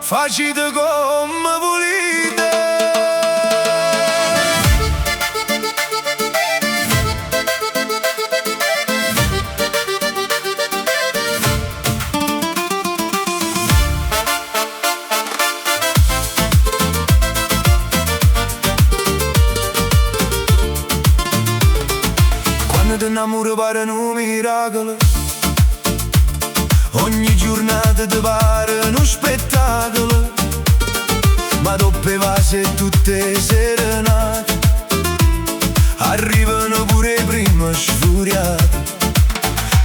facite come volete. Quando ti innamori pare un miracolo, ogni giornata ti pare uno spettacolo, ma dopo vase e tutte serenate arrivano pure prima sfuriate.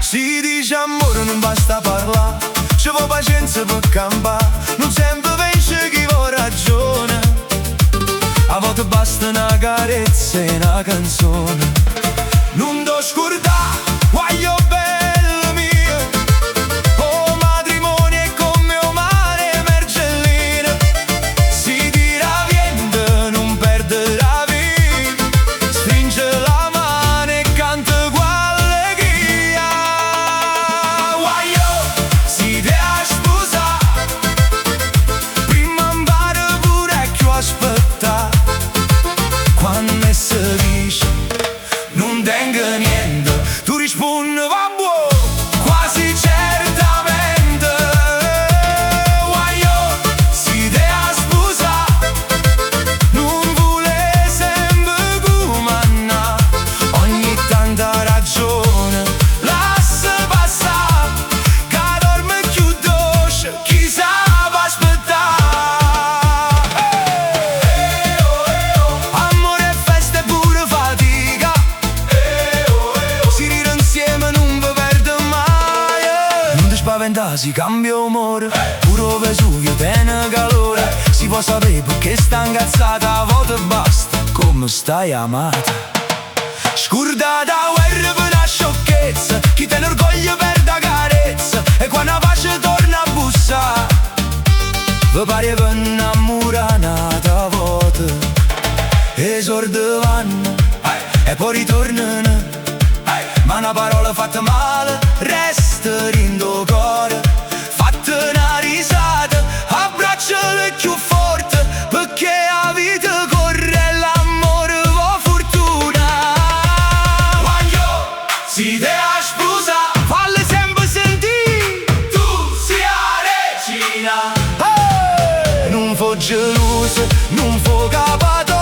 Si dice amore non basta parlare, ci vuole pazienza per campare, non sempre vince chi vuole ragione, a volte basta una carezza e una canzone. Non t'ho scordato, voglio bella mia, oh matrimonio è come un mare mergellina, si tira vento, non perde la vita, stringe la mano e canta con allegria. Voglio, si te sposa, prima impara pure che aspetta, quando si dice non tengo niente, tu rispondi va buono, quasi certamente. Voglio, si te sposa, non vuole sempre comandare, ogni tanta ragione lascia passare, che dorme più dolce, chissà va aspettare. Amore e festa e pure fatica, si ride insieme non vi perde mai. Non ti spaventare, si cambia umore, pure Vesuvio tiene calore, si può sapere perché sta incazzata, a volte basta come stai amata. Scordata guerra per una sciocchezza, chi te ne orgoglio perde la carezza, e quando la pace torna a bussare vi pare per innamorare un'altra volta, e sordi vanno e poi ritornano, ma una parola fatta male resta in tuo cuore. Fatta una risata, abbracciala più forte, perché la vita corre e l'amore va fortuna. Voglio, si te sposa, falle sempre sentire, tu sei la regina. Non fu gelosa, non fu capata,